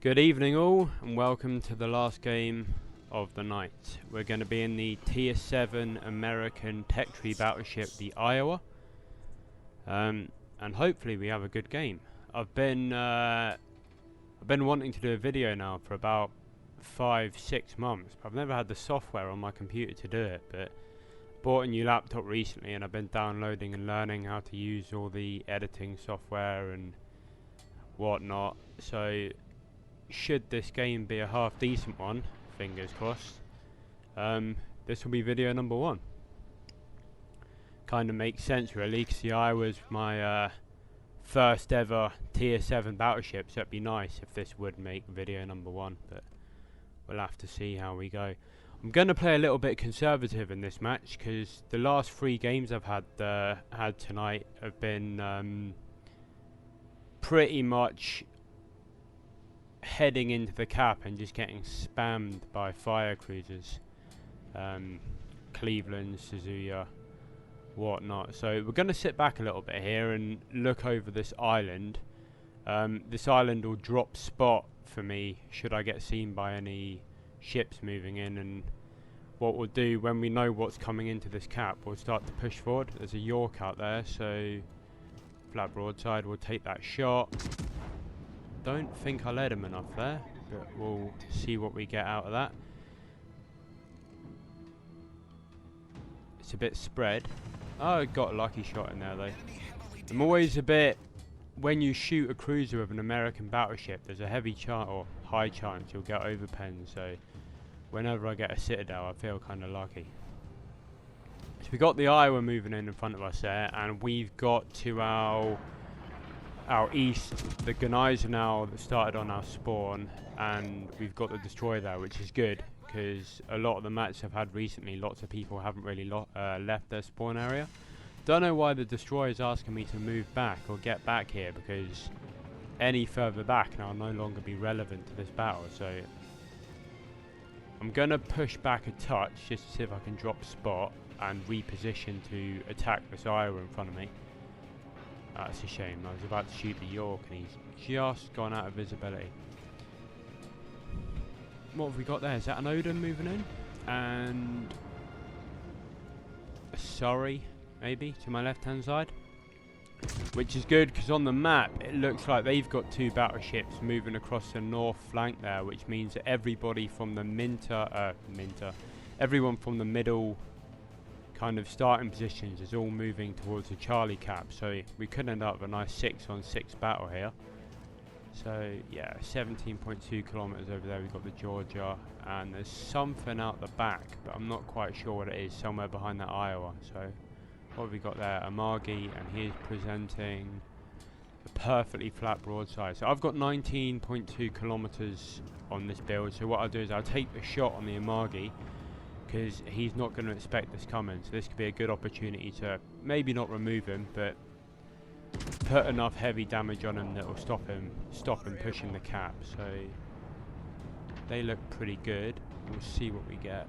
Good evening all, and welcome to the last game of the night. We're going to be in the Tier 7 American tech tree battleship, the Iowa. And hopefully we have a good game. I've been wanting to do a video now for about 5-6 months. I've never had the software on my computer to do it, but bought a new laptop recently and I've been downloading and learning how to use all the editing software and whatnot. So should this game be a half decent one, fingers crossed, this will be video number 1. Kind of makes sense really, because the Iowa was my first ever tier 7 battleship, so it'd be nice if this would make video number 1, but we'll have to see how we go. I'm going to play a little bit conservative in this match, because the last 3 games I've had tonight have been pretty much heading into the cap and just getting spammed by fire cruisers, Cleveland, Suzuya, whatnot. So we're going to sit back a little bit here and look over this island. This island will drop spot for me should I get seen by any ships moving in, and what we'll do when we know what's coming into this cap, we'll start to push forward. There's a York out there, so flat broadside, we'll take that shot. Don't think I led him enough there, but we'll see what we get out of that. It's a bit spread. Oh, I got a lucky shot in there though. I'm always a bit, when you shoot a cruiser with an American battleship, there's a heavy chance or high chance you'll get overpenned, so whenever I get a Citadel I feel kind of lucky. So we got the Iowa moving in front of us there, and we've got to our east the Gneiser now that started on our spawn, and we've got the destroyer there, which is good because a lot of the matches I've had recently, lots of people haven't really left their spawn area. Don't know why the destroyer is asking me to move back or get back here, because any further back and I'll no longer be relevant to this battle. So I'm gonna push back a touch just to see if I can drop spot and reposition to attack this Iowa in front of me. That's a shame. I was about to shoot the York and he's just gone out of visibility. What have we got there? Is that an Odin moving in? And a Surrey, maybe, to my left hand side. Which is good, because on the map it looks like they've got 2 battleships moving across the north flank there, which means that everybody from the everyone from the middle kind of starting positions is all moving towards the Charlie cap, so we could end up with a nice 6-on-6 battle here. So yeah, 17.2 kilometers over there we've got the Georgia, and there's something out the back, but I'm not quite sure what it is, somewhere behind that Iowa. So what have we got there? Amagi, and he's presenting a perfectly flat broadside. So I've got 19.2 kilometers on this build, so what I'll do is I'll take the shot on the Amagi, because he's not going to expect this coming, so this could be a good opportunity to maybe not remove him, but put enough heavy damage on him that will stop him pushing the cap. So they look pretty good. We'll see what we get.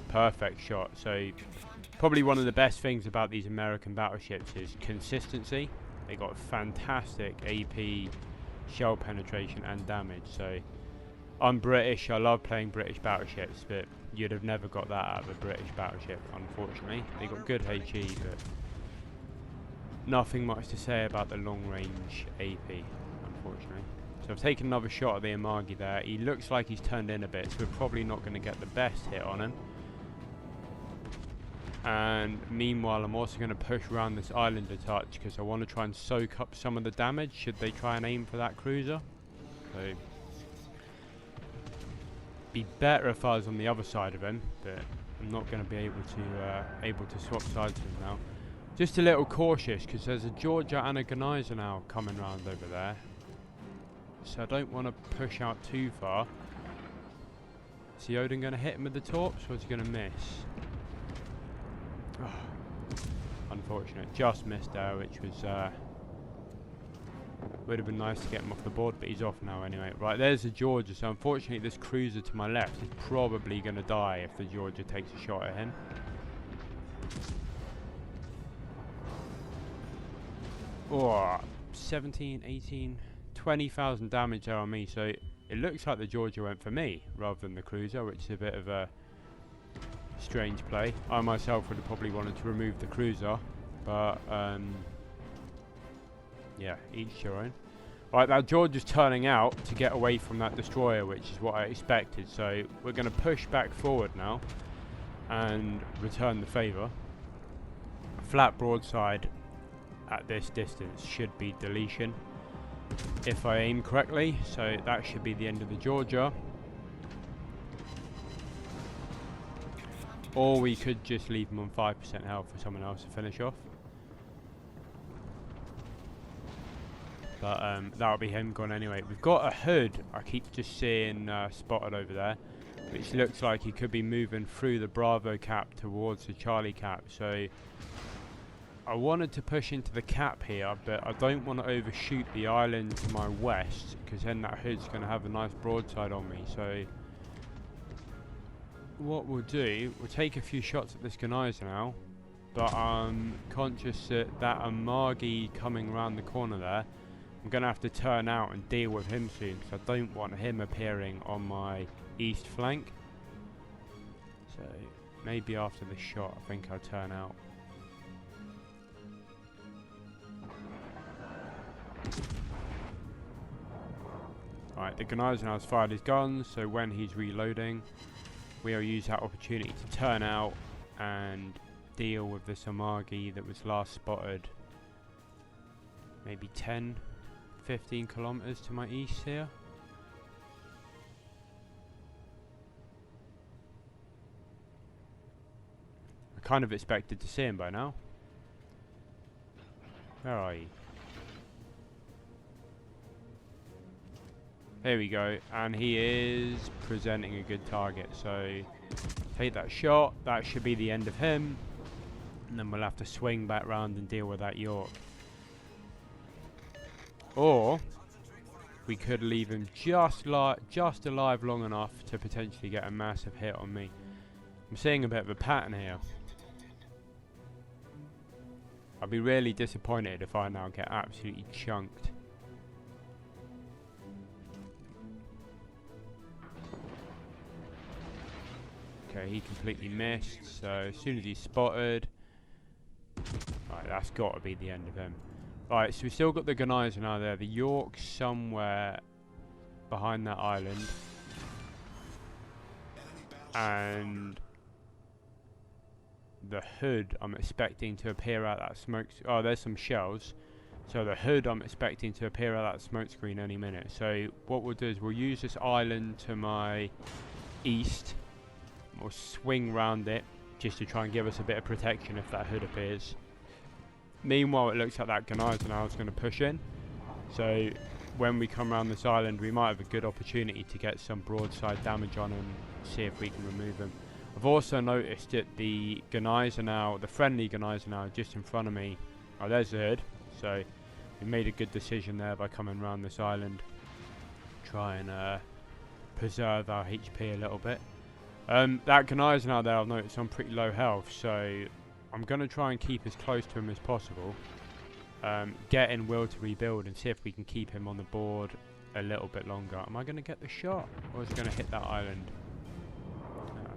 Perfect shot. So probably one of the best things about these American battleships is consistency. They got fantastic AP, shell penetration and damage. So I'm British, I love playing British battleships, but you'd have never got that out of a British battleship, unfortunately. They got good HE, but nothing much to say about the long range AP, unfortunately. So I've taken another shot at the Amagi there. He looks like he's turned in a bit, so we're probably not going to get the best hit on him. And meanwhile, I'm also going to push around this island a touch, because I want to try and soak up some of the damage should they try and aim for that cruiser. So be better if I was on the other side of him, but I'm not going to be able to swap sides with him now. Just a little cautious, because there's a Georgia and a Gneiser now coming round over there, so I don't want to push out too far. Is the Odin going to hit him with the torps, or is he going to miss? Oh, unfortunate, just missed there, which was would have been nice to get him off the board, but he's off now anyway. Right, there's the Georgia, so unfortunately this cruiser to my left is probably going to die if the Georgia takes a shot at him. Oh, 17, 18, 20,000 damage there on me, so it looks like the Georgia went for me rather than the cruiser, which is a bit of a strange play. I myself would have probably wanted to remove the cruiser, but yeah, each your own. Right, that Georgia's turning out to get away from that destroyer, which is what I expected, so we're going to push back forward now and return the favour. Flat broadside at this distance should be deletion if I aim correctly, so that should be the end of the Georgia. Or we could just leave them on 5% health for someone else to finish off. But that'll be him gone anyway. We've got a hood I keep just seeing spotted over there, which looks like he could be moving through the Bravo cap towards the Charlie cap. So I wanted to push into the cap here, but I don't want to overshoot the island to my west, because then that hood's going to have a nice broadside on me. So what we'll do, we'll take a few shots at this Genizer now, but I'm conscious that Amagi coming around the corner there, I'm going to have to turn out and deal with him soon, because I don't want him appearing on my east flank. So maybe after this shot I think I'll turn out. Right, the Genizer now has fired his guns, so when he's reloading we'll use that opportunity to turn out and deal with this Amagi that was last spotted maybe 10, 15 kilometers to my east here. I kind of expected to see him by now. Where are you? There we go, and he is presenting a good target, so take that shot, that should be the end of him, and then we'll have to swing back round and deal with that York. Or we could leave him just alive long enough to potentially get a massive hit on me. I'm seeing a bit of a pattern here. I'll be really disappointed if I now get absolutely chunked. Okay, he completely missed, so as soon as he's spotted... Right, that's got to be the end of him. Right, so we've still got the Genizer now there. The York somewhere behind that island. And the hood I'm expecting to appear out that smoke... Oh, there's some shells. So the hood I'm expecting to appear out that smoke screen any minute. So what we'll do is we'll use this island to my east. We'll swing round it just to try and give us a bit of protection if that hood appears. Meanwhile, it looks like that Genizer now is going to push in. So when we come around this island, we might have a good opportunity to get some broadside damage on him, see if we can remove him. I've also noticed that the Genizer now, the friendly Genizer now, just in front of me. Oh, there's the hood. So we made a good decision there by coming around this island. Try and preserve our HP a little bit. That Genizer now there, I've noticed on pretty low health, so I'm going to try and keep as close to him as possible. Get in will to rebuild and see if we can keep him on the board a little bit longer. Am I going to get the shot, or is it going to hit that island?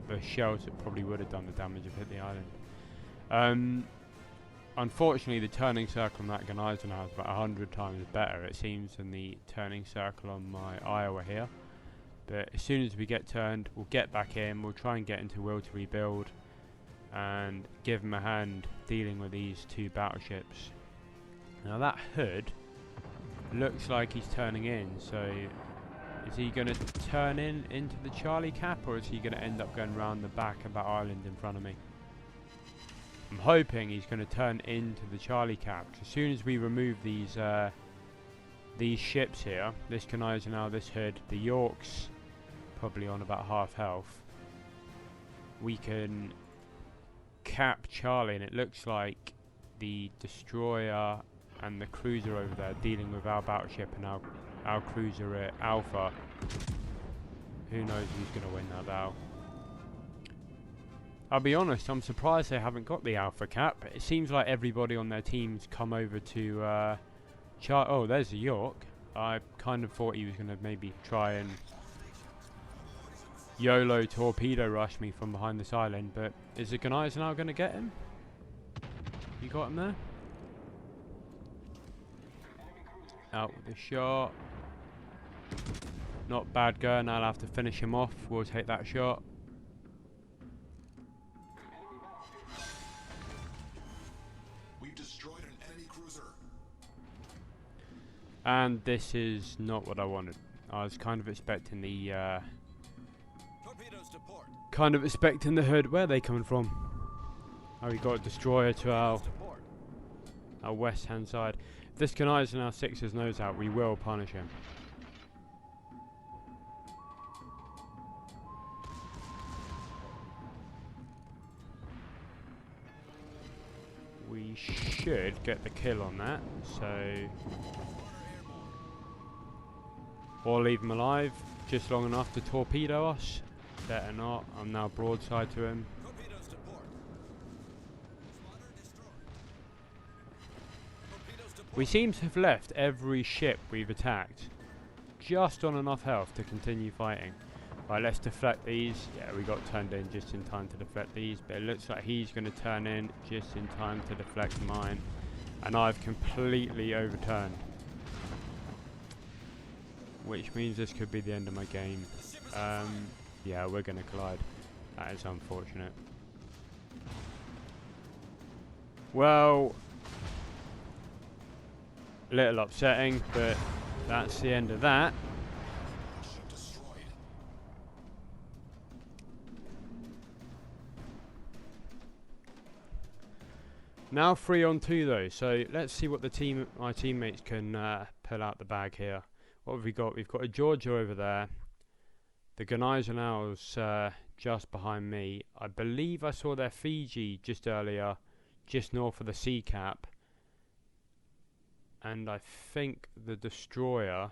The shells that probably would have done the damage have hit the island. Unfortunately, the turning circle on that Genizer now is about 100 times better, it seems, than the turning circle on my Iowa here. But as soon as we get turned, we'll get back in, we'll try and get into will to rebuild and give him a hand dealing with these two battleships. Now that hood looks like he's turning in, so is he going to turn into the Charlie cap, or is he going to end up going round the back of that island in front of me? I'm hoping he's going to turn into the Charlie cap. As soon as we remove these ships here, this Genizer now, this hood, the Yorks probably on about half health, we can cap Charlie, and it looks like the destroyer and the cruiser over there dealing with our battleship and our cruiser at Alpha. Who knows who's going to win that battle. I'll be honest, I'm surprised they haven't got the Alpha cap. It seems like everybody on their team's come over to Oh, there's a York. I kind of thought he was going to maybe try and YOLO torpedo rush me from behind this island, but is the Gneisenau now going to get him? You got him there? Out with the shot. Not bad going. I'll have to finish him off. We'll take that shot. We've destroyed an enemy cruiser. And this is not what I wanted. I was kind of expecting the hood. Where are they coming from? Oh, we got a destroyer to our west hand side. If this Gneisenau sticks his nose out, we will punish him. We should get the kill on that, so... Or leave him alive, just long enough to torpedo us. Better not, I'm now broadside to him. We seem to have left every ship we've attacked just on enough health to continue fighting. Right, let's deflect these. Yeah, we got turned in just in time to deflect these, but it looks like he's going to turn in just in time to deflect mine. And I've completely overturned. Which means this could be the end of my game. Yeah, we're going to collide. That is unfortunate. Well, a little upsetting, but that's the end of that. Now 3 on 2 though, so let's see what my teammates can pull out the bag here. What have we got? We've got a Georgia over there. The Gneisenau's just behind me. I believe I saw their Fiji just earlier, just north of the sea cap. And I think the destroyer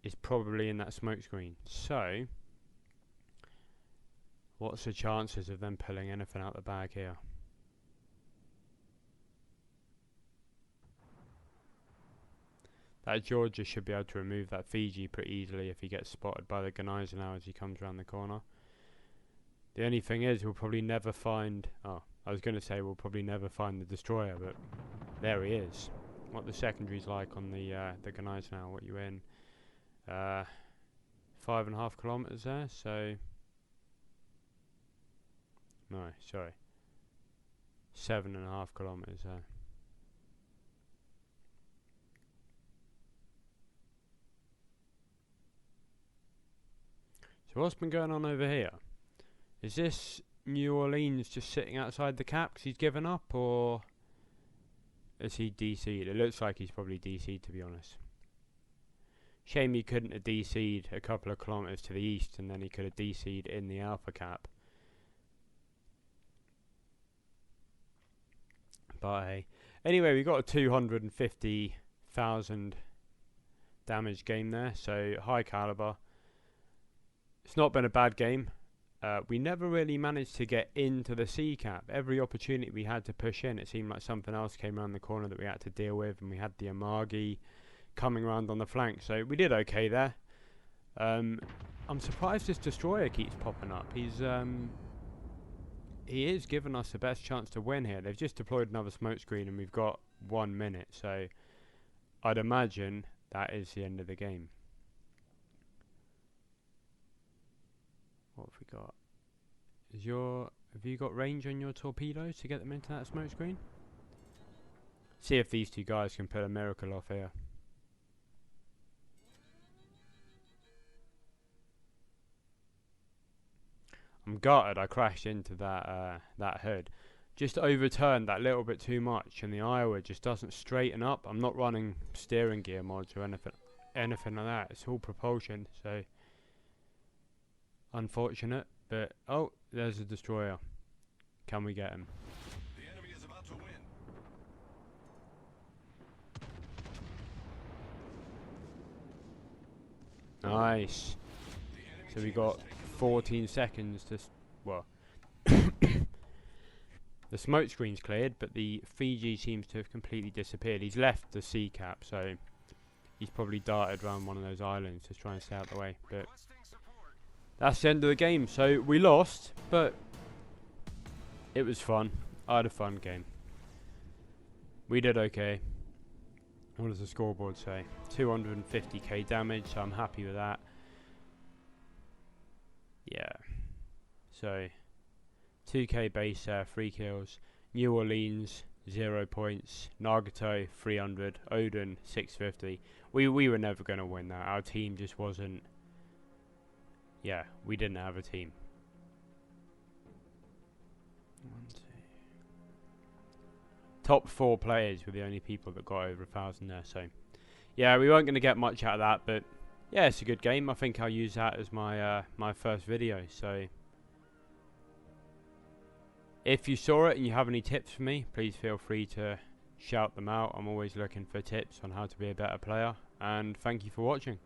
is probably in that smoke screen. So, what's the chances of them pulling anything out the bag here? That Georgia should be able to remove that Fiji pretty easily if he gets spotted by the Gneisenau as he comes around the corner. The only thing is, we'll probably never find... Oh, I was going to say we'll probably never find the destroyer, but there he is. What the secondary's like on the Gneisenau, what you in? 5.5 kilometers there, so... No, sorry. 7.5 kilometers there. So what's been going on over here? Is this New Orleans just sitting outside the cap because he's given up, or is he DC'd? It looks like he's probably DC'd, to be honest. Shame he couldn't have DC'd a couple of kilometers to the east, and then he could have DC'd in the Alpha cap. But hey. Anyway, we got a 250,000 damage game there, so high caliber. It's not been a bad game. We never really managed to get into the sea cap. Every opportunity we had to push in, it seemed like something else came around the corner that we had to deal with, and we had the Amagi coming around on the flank, so we did okay there. I'm surprised this destroyer keeps popping up. He is giving us the best chance to win here. They've just deployed another smoke screen and we've got 1 minute, so I'd imagine that is the end of the game. What have we got? Have you got range on your torpedoes to get them into that smoke screen? See if these two guys can pull a miracle off here. I'm gutted I crashed into that hood. Just overturned that little bit too much, and the Iowa just doesn't straighten up. I'm not running steering gear mods or anything like that. It's all propulsion, so unfortunate. But oh, there's a destroyer. Can we get him? The enemy is about to win. Nice. So we got 14 seconds to well The smoke screen's cleared, but the Fiji seems to have completely disappeared. He's left the sea cap, so he's probably darted around one of those islands to try and stay out the way. But that's the end of the game. So we lost, but it was fun. I had a fun game. We did okay. What does the scoreboard say? 250k damage, so I'm happy with that. Yeah. So 2k base there, 3 kills. New Orleans, 0 points. Nagato, 300. Odin, 650. We were never going to win that. Our team just wasn't... Yeah, we didn't have a team. 1, 2. Top 4 players were the only people that got over 1,000 there. So, yeah, we weren't going to get much out of that. But, yeah, it's a good game. I think I'll use that as my my first video. So... If you saw it and you have any tips for me, please feel free to shout them out. I'm always looking for tips on how to be a better player. And thank you for watching.